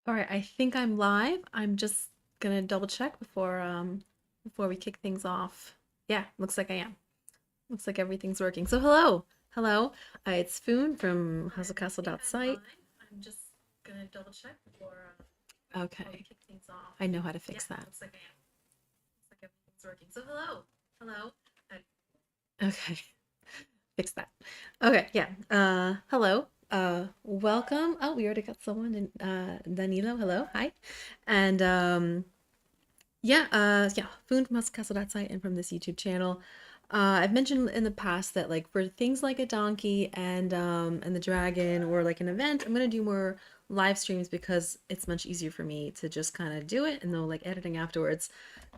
All right, I think I'm live. I'm just gonna double check before we kick things off. Yeah, looks like I am. Looks like everything's working. So hello. It's Foon from All right, I think I'm hustlecastle.site. live. I'm just gonna double check before we Okay, kick things off. I know how to Yeah, fix that. looks like I am. Looks like everything's working. So hello. Okay, fix that. Okay, yeah. Hello. Welcome. Oh, we already got someone in. Danilo. Hello. Hi. And yeah, Foon from hustlecastle.site and from this YouTube channel. I've mentioned in the past that like for things like a donkey and the dragon or like an event, I'm gonna do more live streams because it's much easier for me to just kind of do it and no like editing afterwards.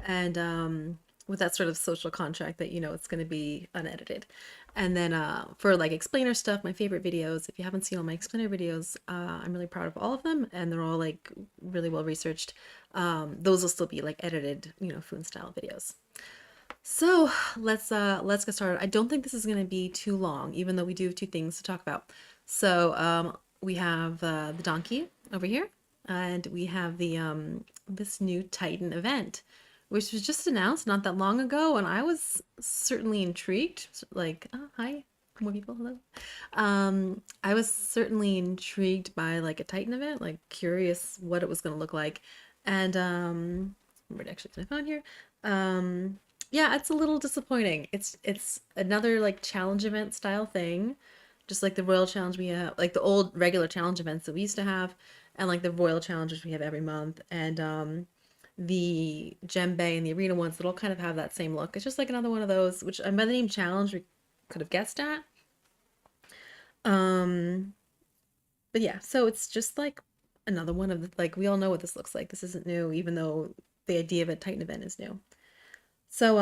And with that sort of social contract that you know it's gonna be unedited. And then for like explainer stuff, my favorite videos, if you haven't seen all my explainer videos, I'm really proud of all of them and they're all like really well researched. Those will still be like edited, you know, Foon style videos. So let's get started. I don't think this is gonna be too long, even though we do have two things to talk about. So we have the donkey over here, and we have the this new Titan event, which was just announced not that long ago, and I was certainly intrigued. Like, oh, hi, more people, hello. I was certainly intrigued by like a Titan event, like curious what it was gonna look like, and I'm ready actually to my phone here. Um, yeah, it's a little disappointing. It's another like challenge event style thing, just like the Royal Challenge we have, like the old regular challenge events that we used to have, and like the Royal Challenges we have every month, and the Gem Bay and the Arena ones that all kind of have that same look. It's just like another one of those, which by the name challenge we could have guessed at. Um, but yeah, so it's just like another one of the like we all know what this looks like. This isn't new, even though the idea of a Titan event is new. So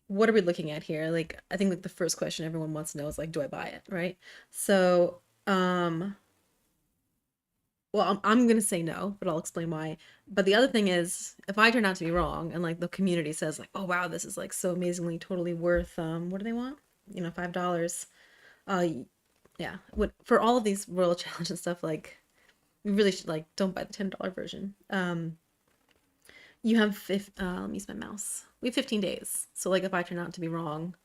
what are we looking at here? Like, I think like the first question everyone wants to know is like, do I buy it, right? So, well, I'm gonna say no, but I'll explain why. But the other thing is, if I turn out to be wrong and like the community says like, oh wow, this is like so amazingly totally worth what do they want? You know, $5. Uh, yeah. What for all of these Royal Challenge and stuff, like you really should like don't buy the $10 version. You have let me use my mouse. We have 15 days. So like if I turn out to be wrong,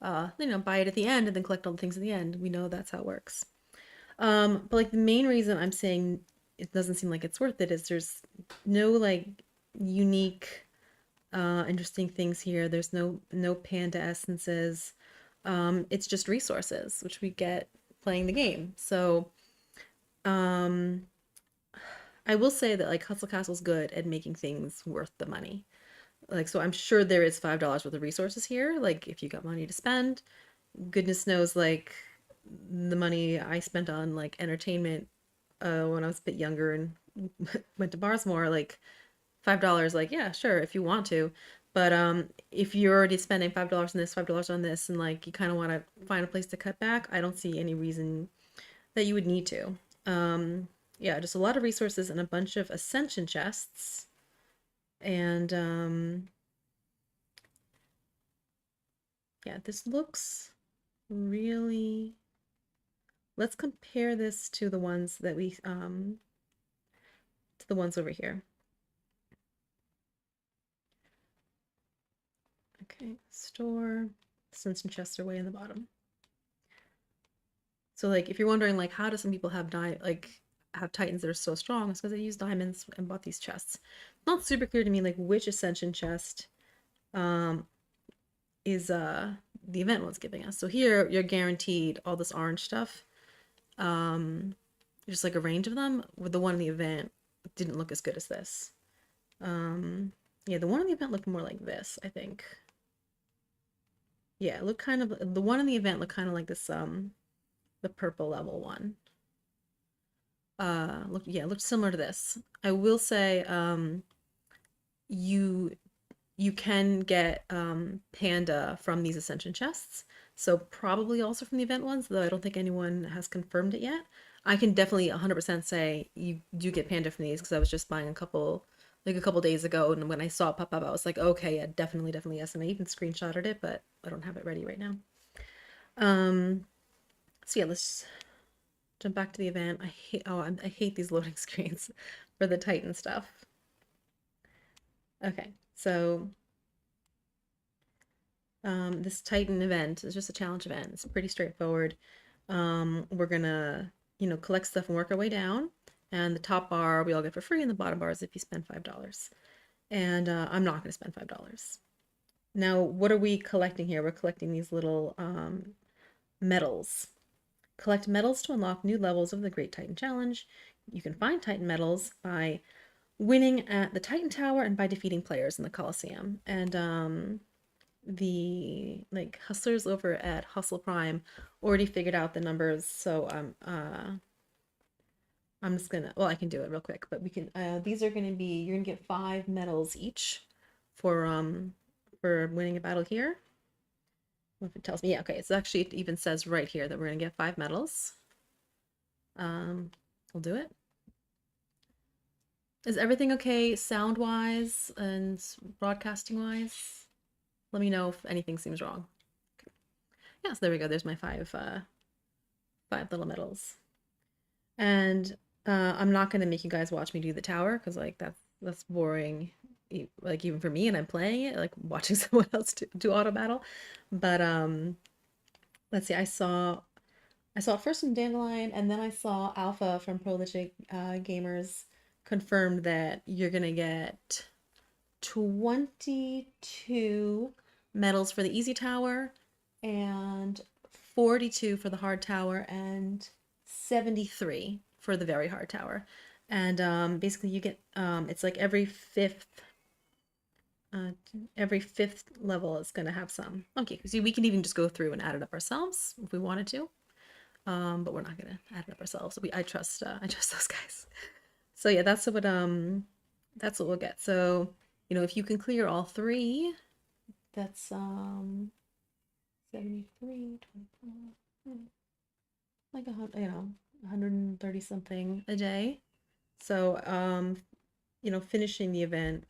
you know, buy it at the end and then collect all the things at the end. We know that's how it works. But like the main reason I'm saying it doesn't seem like it's worth it is there's no like unique, interesting things here. There's no panda essences. It's just resources, which we get playing the game. So, um, I will say that like Hustle Castle's good at making things worth the money. Like, so I'm sure there is $5 worth of resources here. Like, if you got money to spend, goodness knows, like, the money I spent on like entertainment when I was a bit younger and went to bars more, like $5, like, yeah, sure, if you want to. But if you're already spending $5 on this, $5 on this, and like you kind of want to find a place to cut back, I don't see any reason that you would need to. Yeah, just a lot of resources and a bunch of ascension chests. And yeah, this looks really. Let's compare this to the ones that we to the ones over here. Okay, store Simpson Chester way in the bottom. So like if you're wondering like how do some people have have titans that are so strong, it's because they use diamonds and bought these chests. Not super clear to me like which ascension chest um is the event one's giving us. So here you're guaranteed all this orange stuff. Um just like a range of them. With the one in the event didn't look as good as this. Um yeah, the one in the event looked more like this, I think. Yeah, it looked kind of the one in the event looked kind of like this the purple level one. Look, yeah, it looked similar to this. I will say you you can get panda from these ascension chests. So probably also from the event ones, though I don't think anyone has confirmed it yet. I can definitely 100% say you do get panda from these because I was just buying a couple days ago, and when I saw it pop up, I was like, okay, yeah, definitely yes, and I even screenshotted it, but I don't have it ready right now. Um, so yeah, let's jump back to the event. I hate these loading screens for the Titan stuff. Okay, so this Titan event is just a challenge event. It's pretty straightforward. We're gonna, collect stuff and work our way down. And the top bar we all get for free, and the bottom bar is if you spend $5. And I'm not gonna spend $5. Now, what are we collecting here? We're collecting these little medals. Collect medals to unlock new levels of the Great Titan Challenge. You can find Titan medals by winning at the Titan Tower and by defeating players in the Coliseum. And the hustlers over at Hustle Prime already figured out the numbers, so I'm just gonna, well, I can do it real quick, but we can, these are gonna be, you're gonna get 5 medals each for winning a battle here. If it tells me, yeah, okay, it's actually, it even says right here that we're gonna get 5 medals. We'll do it. Is everything okay sound wise and broadcasting wise? Let me know if anything seems wrong. Okay. Yeah, so there we go. There's my 5 little medals. And I'm not gonna make you guys watch me do the tower because that's boring, like even for me, and I'm playing it, like watching someone else do auto battle. But let's see. I saw it first from Dandelion, and then I saw Alpha from Prolific Gamers confirmed that you're gonna get 22 medals for the easy tower and 42 for the hard tower and 73 for the very hard tower. And basically you get it's like every fifth level is going to have some. Okay, so we can even just go through and add it up ourselves if we wanted to, but we're not going to add it up ourselves. I trust those guys. So yeah, that's what we'll get. So if you can clear all 3, that's 73, 24, like 130 something a day. So finishing the event,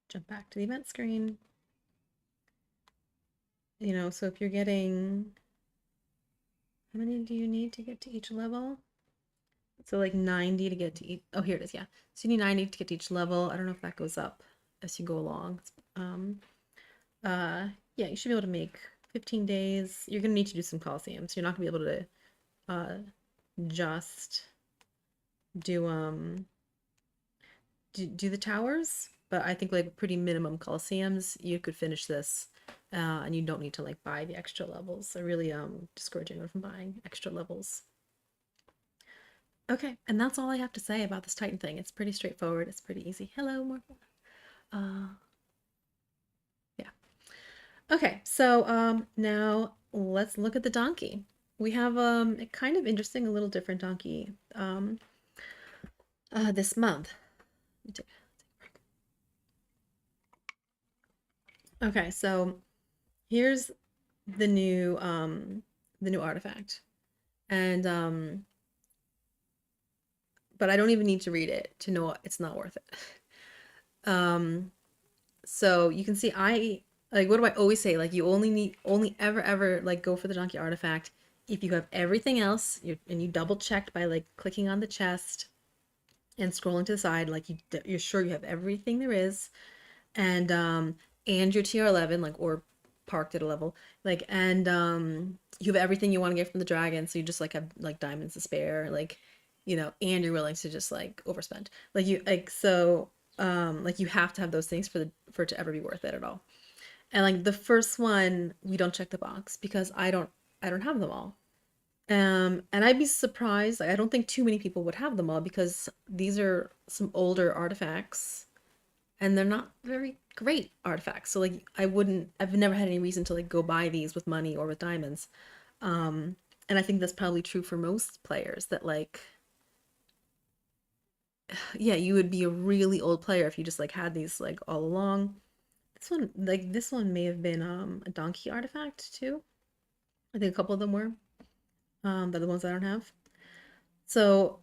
jump back to the event screen. So if you're getting, how many do you need to get to each level? So like 90 to get to each, oh, here it is, yeah. So you need 90 to get to each level. I don't know if that goes up as you go along. Yeah, you should be able to make 15 days. You're gonna need to do some Coliseums. You're not gonna be able to just do the towers, but I think like pretty minimum Coliseums, you could finish this, and you don't need to like buy the extra levels. I really discourage anyone from buying extra levels. Okay, and that's all I have to say about this Titan thing. It's pretty straightforward. It's pretty easy. Hello, Morpha. Yeah. Okay, so now let's look at the donkey. We have a kind of interesting, a little different donkey this month. Okay, so here's the new artifact. And but I don't even need to read it to know it's not worth it. So you can see what do I always say? Like you only ever like go for the donkey artifact if you have everything else and you double checked by like clicking on the chest and scrolling to the side, like you're sure you have everything there is, and your TR11 like or parked at a level like, and you have everything you want to get from the dragon, so you just like have like diamonds to spare, like and you're willing to just like overspend, like you like so like you have to have those things for it to ever be worth it at all. And like the first one, we don't check the box because I don't have them all. And I'd be surprised, like, I don't think too many people would have them all because these are some older artifacts and they're not very great artifacts. So like I've never had any reason to like go buy these with money or with diamonds. And I think that's probably true for most players that like, yeah, you would be a really old player if you just like had these like all along. This one may have been a donkey artifact too. I think a couple of them were. But the ones I don't have. So,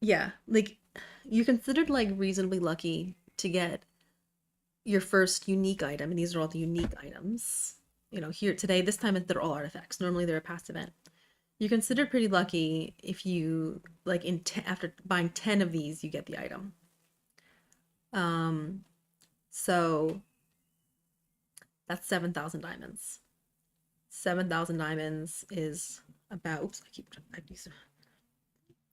yeah, like you're considered like reasonably lucky to get, your first unique item, and these are all the unique items. You know, here today, this time they're all artifacts. Normally they're a past event. You're considered pretty lucky if you like after buying 10 of these, you get the item. Um, so that's 7,000 diamonds. 7,000 diamonds is about, oops, I keep,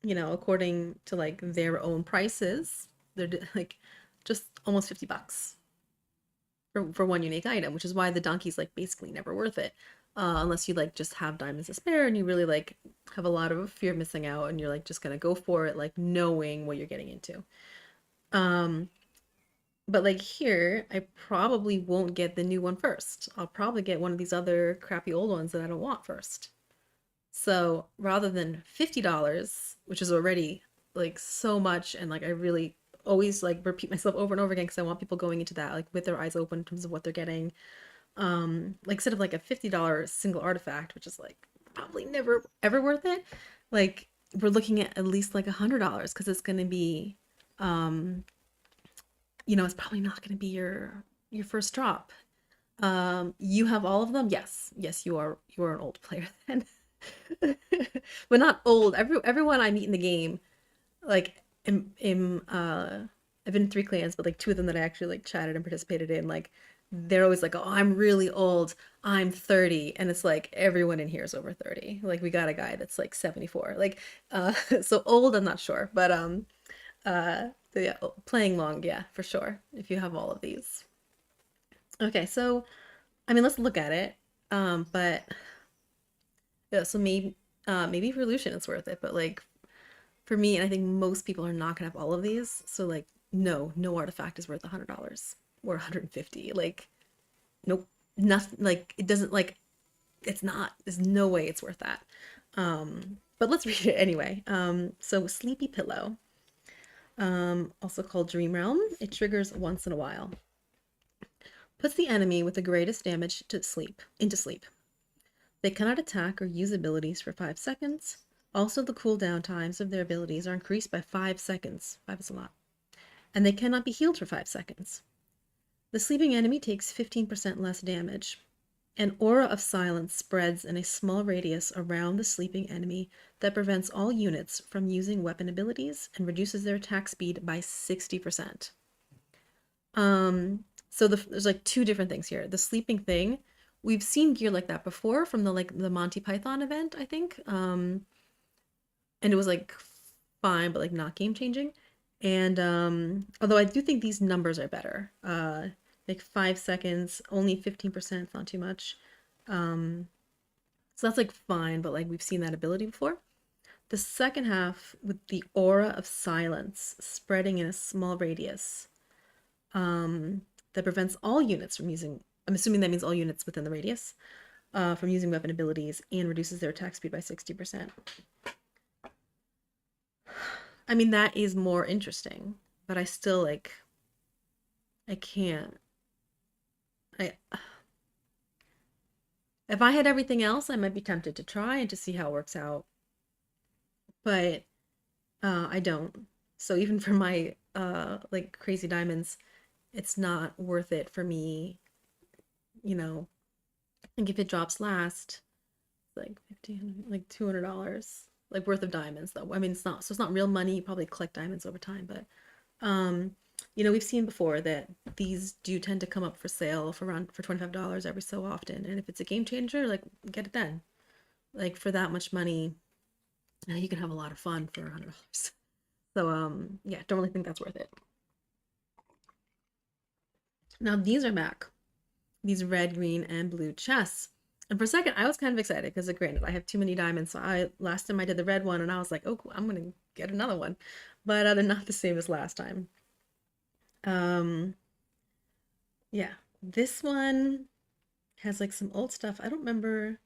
you know, according to like their own prices, they're like just almost $50 for one unique item, which is why the donkey's like basically never worth it. Unless you like just have diamonds to spare and you really like have a lot of fear of missing out and you're like just gonna go for it, like knowing what you're getting into. Um, but like here, I probably won't get the new one first. I'll probably get one of these other crappy old ones that I don't want first. So rather than $50, which is already like so much, and like I really always like repeat myself over and over again because I want people going into that like with their eyes open in terms of what they're getting. Like instead of like a $50 single artifact, which is like probably never ever worth it, like we're looking at least like $100 because it's going to be, um, you know, it's probably not going to be your first drop. You have all of them? Yes. Yes, you are an old player then. But not old. Everyone I meet in the game, like I've been in 3 clans, but like 2 of them that I actually like chatted and participated in, like they're always like, "Oh, I'm really old. I'm 30." And it's like everyone in here is over 30. Like we got a guy that's like 74. Like so old, I'm not sure, but so yeah, playing long, yeah, for sure. If you have all of these. Okay, so I mean, let's look at it. But yeah, so maybe for Lucian it's worth it, but like for me, and I think most people are not gonna have all of these. So like, no artifact is worth $100 or 150. Like, nope, nothing. Like it doesn't like it's not. There's no way it's worth that. But let's read it anyway. So Sleepy Pillow, also called Dream Realm, it triggers once in a while. Puts the enemy with the greatest damage to sleep into sleep. They cannot attack or use abilities for 5 seconds. Also, the cooldown times of their abilities are increased by 5 seconds. 5 is a lot. And they cannot be healed for 5 seconds. The sleeping enemy takes 15% less damage. An aura of silence spreads in a small radius around the sleeping enemy that prevents all units from using weapon abilities and reduces their attack speed by 60%. So there's like 2 different things here. The sleeping thing, we've seen gear like that before from the Monty Python event, I think. And it was like fine, but like not game changing. And although I do think these numbers are better. Like 5 seconds, only 15%, not too much. So that's like fine, but like we've seen that ability before. The second half with the aura of silence spreading in a small radius, that prevents all units from using, I'm assuming that means all units within the radius, from using weapon abilities and reduces their attack speed by 60%. I mean, that is more interesting, but I still like, I can't. I If I had everything else, I might be tempted to try and to see how it works out, but I don't. So even for my like crazy diamonds, it's not worth it for me, you know. Like if it drops last, it's like 50, like $200, like worth of diamonds though. I mean, it's not, so it's not real money. You probably collect diamonds over time, but um, you know, we've seen before that these do tend to come up for sale for around for $25 every so often. And if it's a game changer, like get it then. Like for that much money, you can have a lot of fun for $100. So yeah, don't really think that's worth it. Now these are back. These red, green, and blue chests. And for a second, I was kind of excited because, granted, I have too many diamonds. So last time I did the red one, and I was like, oh, cool, I'm gonna get another one, but they're not the same as last time. Um, yeah, this one has like some old stuff. I don't remember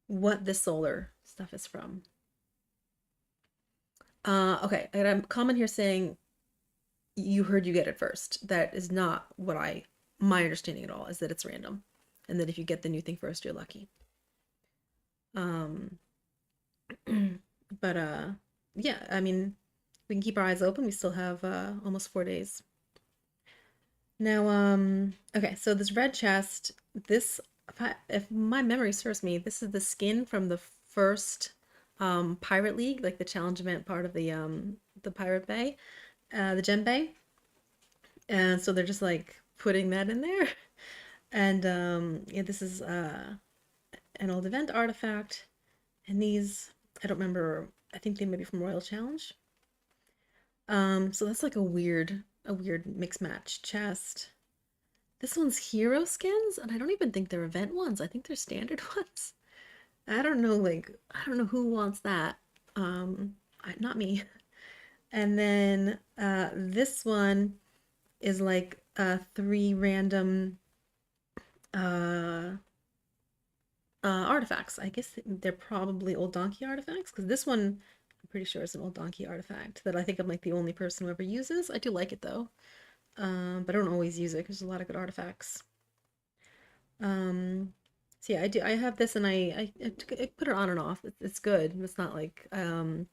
what the solar stuff is from. Okay, I got a comment here saying you heard you get it first. That is not what my understanding at all, is that it's random. And that if you get the new thing first, you're lucky. Um, but yeah, I mean, we can keep our eyes open. We still have almost 4 days. Now, okay, so this red chest, this, if my memory serves me, this is the skin from the first Pirate League, like the challenge event part of the Pirate Bay, the Gem Bay. And so they're just like putting that in there. And yeah, this is an old event artifact. And these, I don't remember, I think they may be from Royal Challenge. So that's like a weird mix match chest. This one's hero skins, and I don't even think they're event ones. I think they're standard ones. I don't know who wants that. Not me. And then this one is like three random uh artifacts. I guess they're probably old donkey artifacts because this one I'm pretty sure is an old donkey artifact that I think I'm like the only person who ever uses. I do like it though. But I don't always use it because there's a lot of good artifacts. Um, so yeah, I have this and I put it on and off. It's good. It's not like I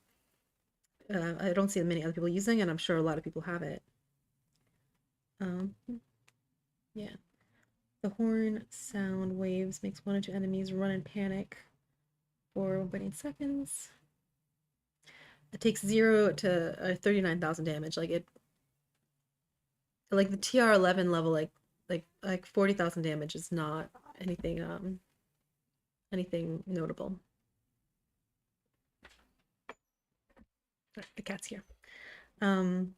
don't see many other people using, and I'm sure a lot of people have it. Um, yeah. The horn sound waves makes one or two enemies run in panic for 1.8 seconds. It takes 0 to 39,000 damage. Like the TR11 level, like 40,000 damage is not anything notable. The cat's here. Um,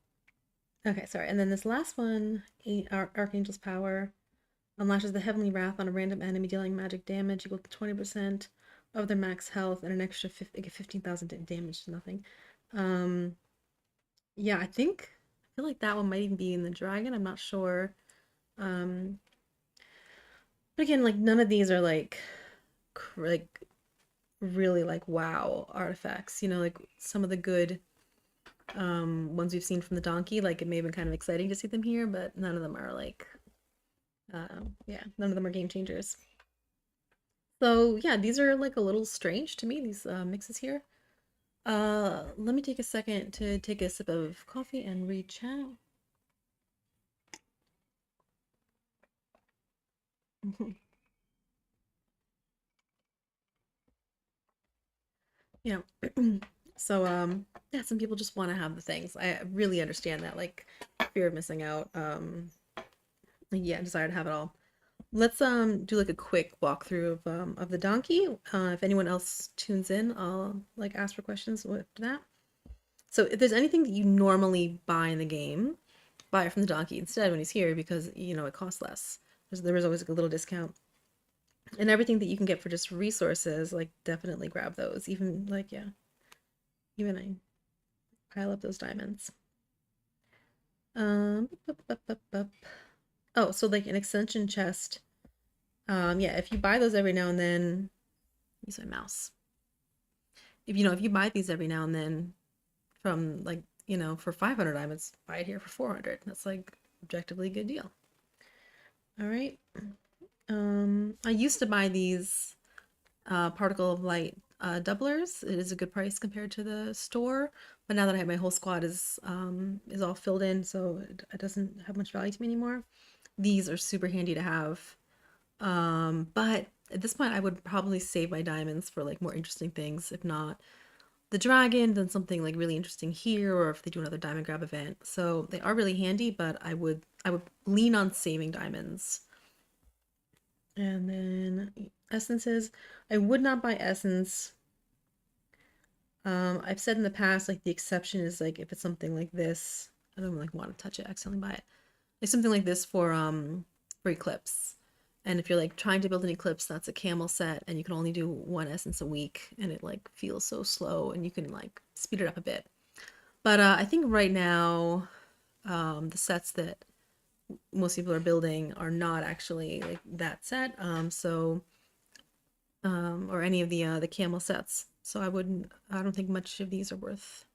okay, sorry. And then this last one, Archangel's Power, unlashes the Heavenly Wrath on a random enemy dealing magic damage equal to 20% of their max health and an extra 15,000 damage is nothing. Yeah, I feel like that one might even be in the dragon. I'm not sure. Um, but again, like none of these are like really like wow artifacts. You know, like some of the good ones we've seen from the donkey, like it may have been kind of exciting to see them here, but none of them are like yeah, none of them are game changers. So yeah, these are like a little strange to me, these mixes here. Let me take a second to take a sip of coffee and read chat. You know, so yeah, some people just want to have the things. I really understand that, like fear of missing out. Yeah, desire to have it all. Let's do like a quick walkthrough of the donkey. If anyone else tunes in, I'll like ask for questions with that. So if there's anything that you normally buy in the game, buy it from the donkey instead when he's here because you know it costs less. There is always like a little discount. And everything that you can get for just resources, like definitely grab those. Even like yeah, even I pile up those diamonds. Bup, bup, bup, bup. Oh, so like an extension chest. Yeah, if you buy those every now and then, use my mouse. If you buy these every now and then from like, for 500 diamonds, buy it here for 400. That's like objectively a good deal. All right. I used to buy these particle of light doublers. It is a good price compared to the store, but now that I have my whole squad is all filled in, so it doesn't have much value to me anymore. These are super handy to have. But at this point I would probably save my diamonds for like more interesting things. If not the dragon, then something like really interesting here, or if they do another diamond grab event. So they are really handy, but I would lean on saving diamonds. And then essences. I would not buy essence. I've said in the past, like the exception is like if it's something like this. I don't like want to touch it, accidentally buy it. Like something like this for eclipse. And if you're like trying to build an eclipse, that's a camel set, and you can only do one essence a week, and it like feels so slow, and you can like speed it up a bit. But I think right now, the sets that most people are building are not actually like that set. Or any of the camel sets. So I don't think much of these are worth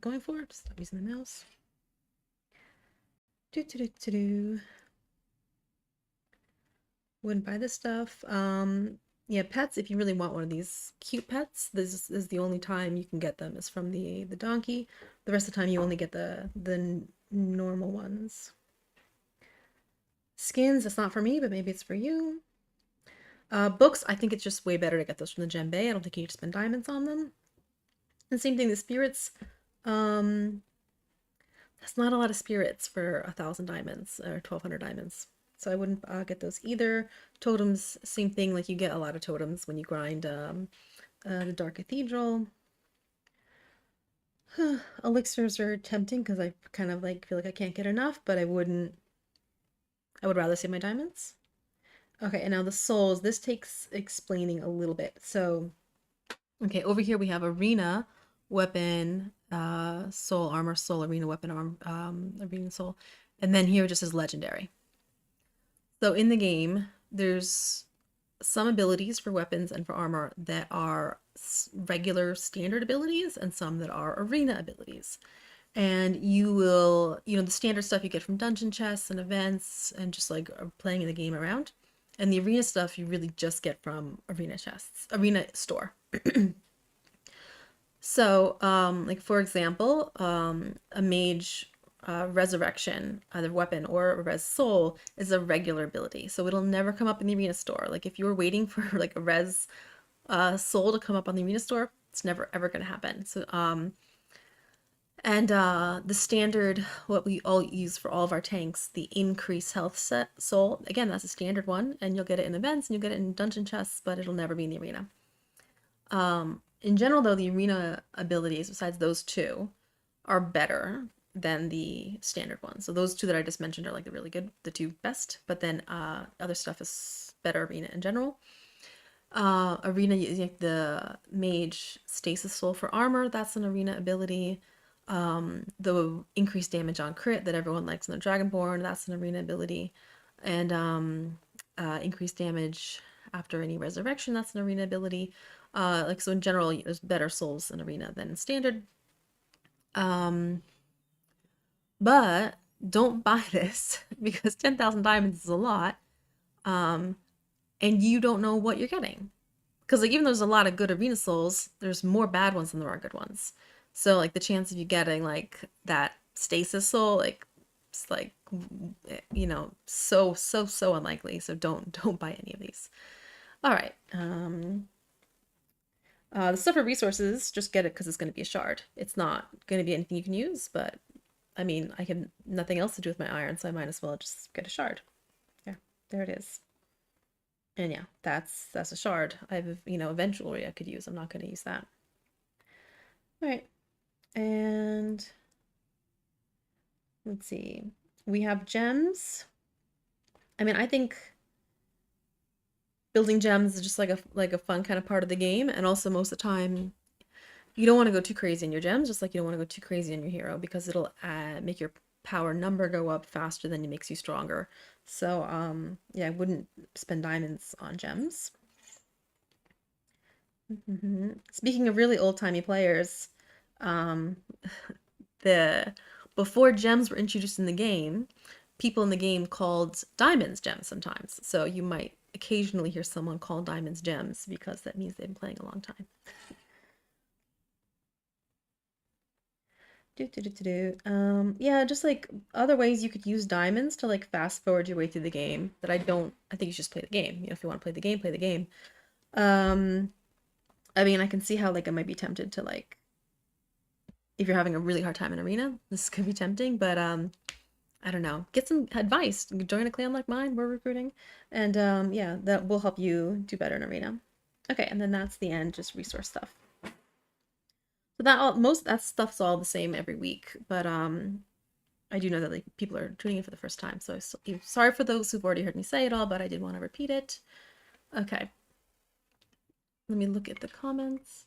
going for. Just stop using the mouse. Do do do do do. Wouldn't buy this stuff. Yeah, pets. If you really want one of these cute pets, this is the only time you can get them is from the donkey. The rest of the time you only get the normal ones. Skins, that's not for me, but maybe it's for you. Books, I think it's just way better to get those from the Gem Bay. I don't think you need to spend diamonds on them. And same thing, the spirits. Um, that's not a lot of spirits for 1,000 diamonds or 1,200 diamonds. So I wouldn't get those either. Totems, same thing. Like you get a lot of totems when you grind the Dark Cathedral. Elixirs are tempting because I kind of like feel like I can't get enough, but I wouldn't. I would rather save my diamonds. Okay, and now the souls. This takes explaining a little bit. So, okay, over here we have arena weapon, soul armor, soul arena weapon, arena soul, and then here it just says legendary. So in the game, there's some abilities for weapons and for armor that are regular standard abilities and some that are arena abilities. And you will, the standard stuff you get from dungeon chests and events and just like playing the game around. And the arena stuff you really just get from arena chests, arena store. So, like for example, a mage resurrection, either weapon or a res soul, is a regular ability. So it'll never come up in the arena store. Like if you were waiting for like a res soul to come up on the arena store, it's never ever gonna happen. So, and the standard, what we all use for all of our tanks, the increase health set soul, again, that's a standard one, and you'll get it in events and you'll get it in dungeon chests, but it'll never be in the arena. In general, though, the arena abilities, besides those two, are better than the standard ones. So those two that I just mentioned are like the really good, the two best, but then other stuff is better arena in general. Arena, like the mage stasis soul for armor, that's an arena ability. The increased damage on crit that everyone likes in the Dragonborn, that's an arena ability. And increased damage after any resurrection, that's an arena ability. Like so in general, there's better souls in arena than in standard. But don't buy this because 10,000 diamonds is a lot. And you don't know what you're getting. Because like even though there's a lot of good arena souls, there's more bad ones than there are good ones. So like the chance of you getting like that stasis soul, like it's like so unlikely. So don't buy any of these. All right. The stuff for resources, just get it because it's going to be a shard. It's not going to be anything you can use, but I mean, I have nothing else to do with my iron, so I might as well just get a shard. Yeah, there it is. And yeah, that's a shard. I have, eventually I could use. I'm not going to use that. All right. And let's see. We have gems. I mean, I think building gems is just like a fun kind of part of the game, and also most of the time you don't want to go too crazy in your gems, just like you don't want to go too crazy in your hero because it'll make your power number go up faster than it makes you stronger. So yeah, I wouldn't spend diamonds on gems. Speaking of really old-timey players, um, before gems were introduced in the game, people in the game called diamonds gems sometimes. So you might occasionally hear someone call diamonds gems because that means they've been playing a long time. Yeah, just like other ways you could use diamonds to like fast forward your way through the game that I think you should just play the game. If you want to play the game, play the game. I mean, I can see how like I might be tempted to like if you're having a really hard time in arena, this could be tempting, but I don't know. Get some advice. Join a clan like mine, we're recruiting. And yeah, that will help you do better in arena. Okay, and then that's the end, just resource stuff. So that stuff's all the same every week, but I do know that like people are tuning in for the first time, so sorry for those who've already heard me say it all, but I did want to repeat it. Okay. Let me look at the comments.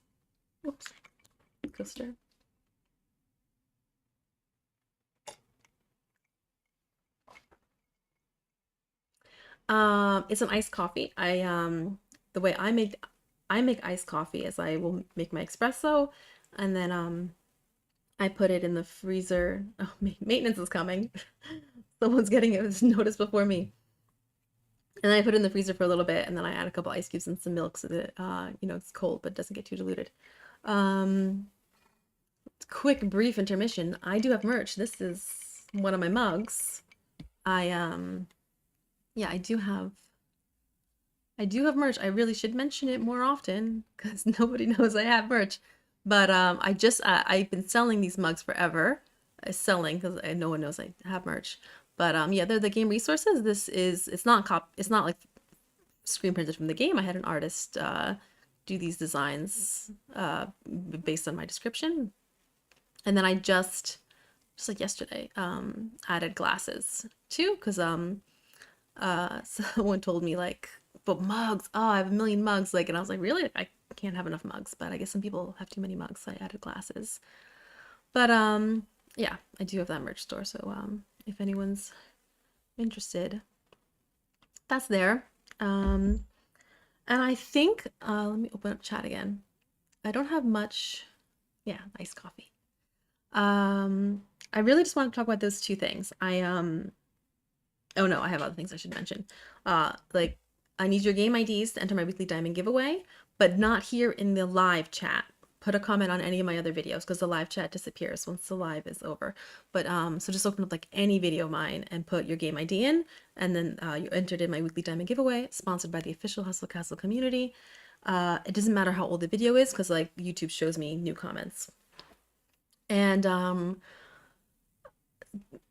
Whoops. Coaster. It's an iced coffee. The way I make iced coffee is I will make my espresso and then I put it in the freezer. Oh, maintenance is coming. Someone's getting it notice before me. And then I put it in the freezer for a little bit and then I add a couple ice cubes and some milk so that it's cold but doesn't get too diluted. Quick brief intermission. I do have merch. This is one of my mugs. yeah, I do have merch. I really should mention it more often because nobody knows I have merch. But I've been selling these mugs forever. Selling because no one knows I have merch. But yeah, they're the game resources. It's not like screen printed from the game. I had an artist do these designs based on my description. And then I just like yesterday, added glasses too, because someone told me like, but mugs, oh, I have a million mugs, like, and I was like, really? I can't have enough mugs, but I guess some people have too many mugs, so I added glasses. But yeah, I do have that merch store, so if anyone's interested, that's there. And I think let me open up chat again. I don't have much. Yeah, iced coffee. Um, I really just want to talk about those two things. Oh no, I have other things I should mention. Like I need your game IDs to enter my weekly diamond giveaway, but not here in the live chat. Put a comment on any of my other videos because the live chat disappears once the live is over. But so just open up like any video of mine and put your game ID in, and then you entered in my weekly diamond giveaway, sponsored by the official Hustle Castle community. It doesn't matter how old the video is because like YouTube shows me new comments. And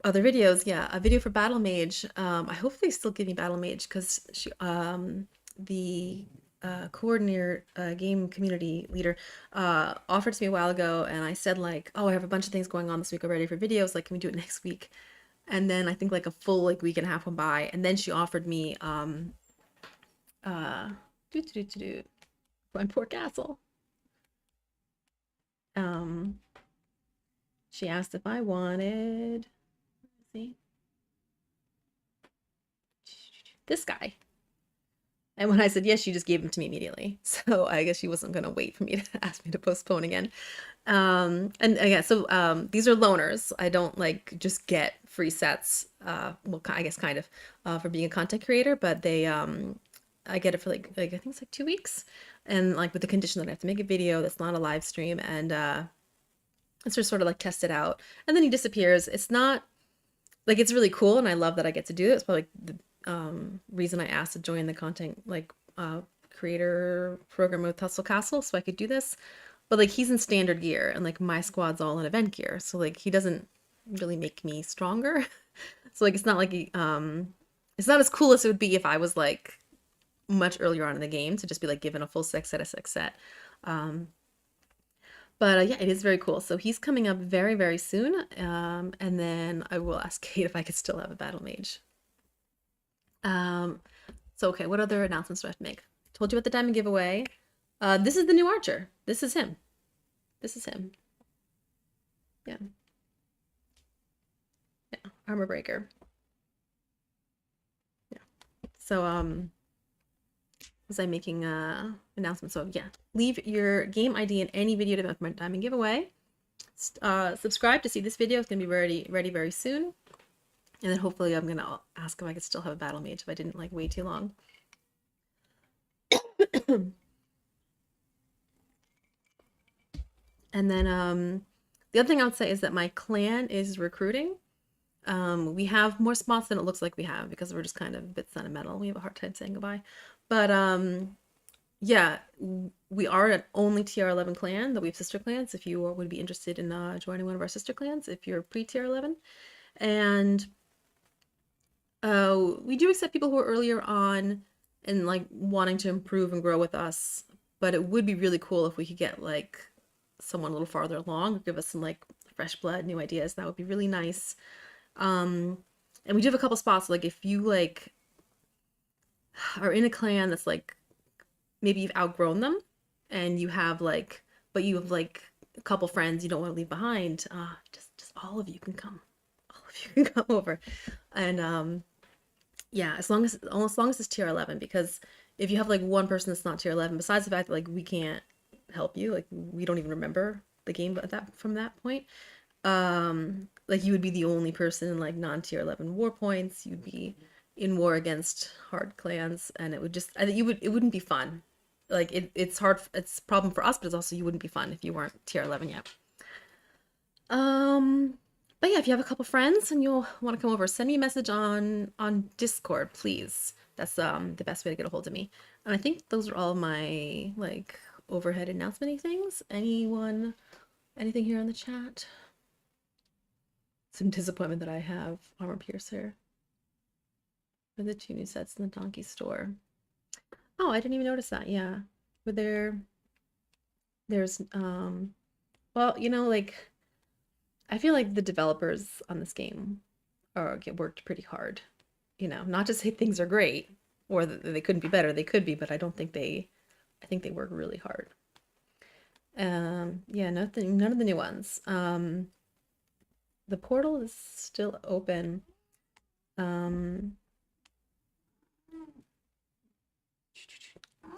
other videos, yeah, a video for Battle Mage. I hope they still give me Battle Mage because the coordinator, game community leader, offered to me a while ago, and I said like, oh, I have a bunch of things going on this week already for videos. Like, can we do it next week? And then I think like a full like week and a half went by, and then she offered me uh, do do do do do, my poor castle. Um, she asked if I wanted. Let's see this guy. And when I said yes, she just gave them to me immediately. So I guess she wasn't going to wait for me to ask me to postpone again. And again, so these are loaners. I don't like just get free sets. Well, I guess kind of for being a content creator, but I get it for like I think it's like 2 weeks, and like with the condition that I have to make a video that's not a live stream, and it's just sort of like test it out, and then he disappears. It's not like it's really cool, and I love that I get to do it. It's probably the reason I asked to join the content like creator program with Hustle Castle so I could do this. But like he's in standard gear and like my squad's all in event gear. So like he doesn't really make me stronger. So like it's not like it's not as cool as it would be if I was like much earlier on in the game to just be like given a full six set. Um but yeah, it is very cool. So he's coming up very, very soon. And then I will ask Kate if I could still have a battle mage. So okay, what other announcements do I have to make? Told you about the diamond giveaway. This is the new archer. This is him. This is him. Yeah. Yeah, armor breaker. Yeah. So was I making announcements? So yeah, leave your game ID in any video to my diamond giveaway. Subscribe to see this video. It's gonna be ready very soon. And then hopefully I'm gonna ask if I could still have a battle mage if I didn't like wait too long. And then the other thing I would say is that my clan is recruiting. We have more spots than it looks like we have because we're just kind of a bit sentimental. We have a hard time saying goodbye. But yeah, we are an only TR11 clan, though we have sister clans if you would be interested in joining one of our sister clans if you're pre-TR11. And we do accept people who are earlier on and like wanting to improve and grow with us, but it would be really cool if we could get like someone a little farther along, give us some like fresh blood, new ideas. That would be really nice. And we do have a couple spots, like if you like are in a clan that's like maybe you've outgrown them and you have like but you have like a couple friends you don't want to leave behind, just all of you can come. All of you can come over. And yeah, as long as it's tier 11, because if you have like one person that's not tier 11, besides the fact that like we can't help you, like we don't even remember the game at that from that point, like you would be the only person in like non-tier 11 war points. You'd be in war against hard clans, and it would just it wouldn't be fun. Like it's hard, it's a problem for us, but it's also you wouldn't be fun if you weren't tier 11 yet. But yeah, if you have a couple friends and you'll want to come over, send me a message on Discord, please. That's the best way to get a hold of me. And I think those are all my like overhead announcement things. Anything here in the chat? Some disappointment that I have Armor Piercer for the 2 new sets in the Donkey store. Oh, I didn't even notice that. Yeah. But there's well, like I feel like the developers on this game get worked pretty hard. Not to say things are great or that they couldn't be better. They could be, but I think they work really hard. Yeah, nothing, none of the new ones. The portal is still open.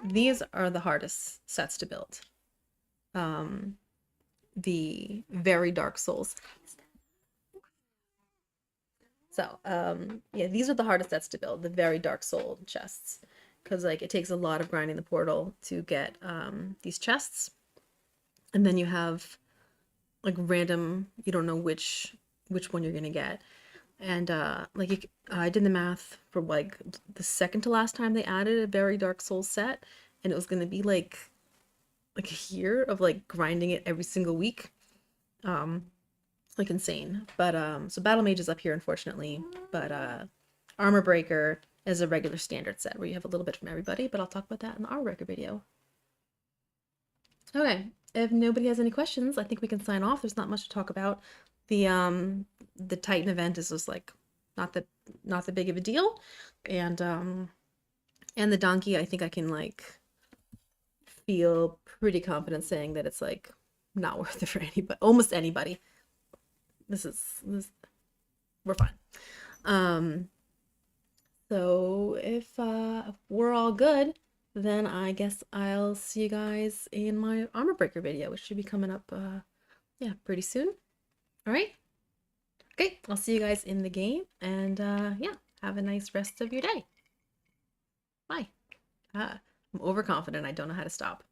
These are the hardest sets to build. The very Dark Souls. So, yeah, these are the hardest sets to build, the very Dark Soul chests. Because, like, it takes a lot of grinding the portal to get these chests. And then you have, like, random, you don't know which one you're going to get. And, I did the math for, like, the second to last time they added a very Dark Souls set. And it was going to be, like a year of, like, grinding it every single week. Like insane. But so Battle Mage is up here unfortunately, but Armor Breaker is a regular standard set where you have a little bit from everybody, but I'll talk about that in the Armor Breaker video. Okay, if nobody has any questions, I think we can sign off. There's not much to talk about. The Titan event is just like not that big of a deal. And the donkey, I think I can like feel pretty confident saying that it's like not worth it for anybody, almost anybody. This we're fine. So if we're all good, then I guess I'll see you guys in my Armor Breaker video, which should be coming up yeah, pretty soon. All right. Okay, I'll see you guys in the game, and yeah, have a nice rest of your day. Bye. I'm overconfident. I don't know how to stop.